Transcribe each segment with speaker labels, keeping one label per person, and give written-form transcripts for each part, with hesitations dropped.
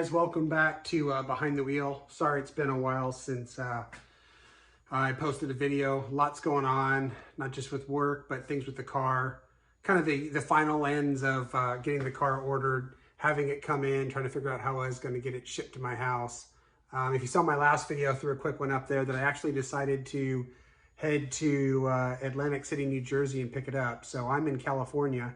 Speaker 1: Guys, welcome back to Behind the Wheel. Sorry it's been a while since I posted a video. Lots going on, not just with work, but things with the car. Kind of the final ends of getting the car ordered, having it come in, trying to figure out how I was going to get it shipped to my house. If you saw my last video, I threw a quick one up there that I actually decided to head to Atlantic City, New Jersey and pick it up. So I'm in California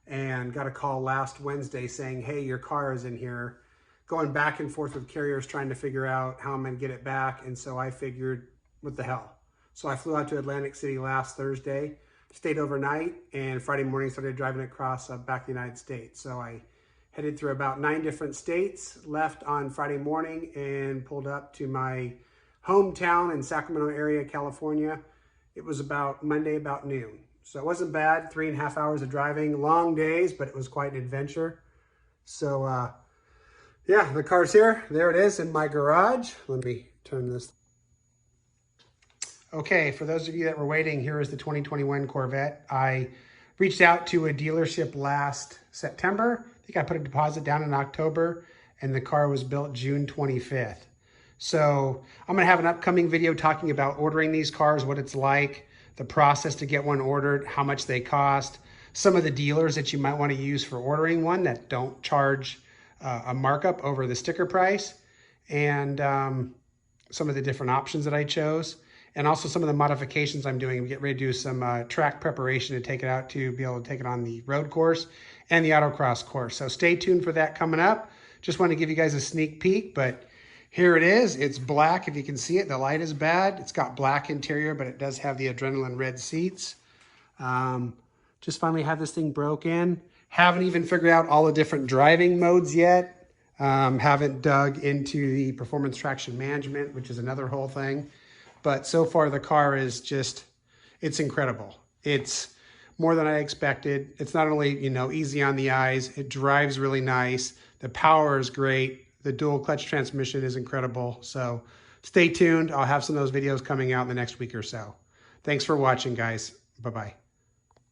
Speaker 1: and got a call last Wednesday saying, hey, your car is in here. Going back and forth with carriers trying to figure out how I'm going to get it back. And so I figured, what the hell? So I flew out to Atlantic City last Thursday, stayed overnight, and Friday morning started driving across back to the United States. So I headed through about 9 different states, left on Friday morning and pulled up to my hometown in Sacramento area, California. It was about Monday, about noon. So it wasn't bad, 3.5 hours of driving, long days, but it was quite an adventure. So, yeah, the car's here. There it is in my garage. Let me turn this. Okay, for those of you that were waiting, here is the 2021 Corvette. I reached out to a dealership last September. I think I put a deposit down in October, and the car was built June 25th. So I'm going to have an upcoming video talking about ordering these cars, what it's like, the process to get one ordered, how much they cost, some of the dealers that you might want to use for ordering one that don't charge a markup over the sticker price, and some of the different options that I chose, and also some of the modifications I'm doing. We get ready to do some track preparation to take it out to be able to take it on the road course and the autocross course. So stay tuned for that coming up. Just want to give you guys a sneak peek, but here it is. It's black. If you can see it, the light is bad. It's got black interior, but it does have the adrenaline red seats. Just finally had this thing broke in. Haven't even figured out all the different driving modes yet. Haven't dug into the performance traction management, which is another whole thing. But so far the car is just, it's incredible. It's more than I expected. It's not only, easy on the eyes, it drives really nice. The power is great. The dual clutch transmission is incredible. So stay tuned. I'll have some of those videos coming out in the next week or so. Thanks for watching, guys. Bye-bye.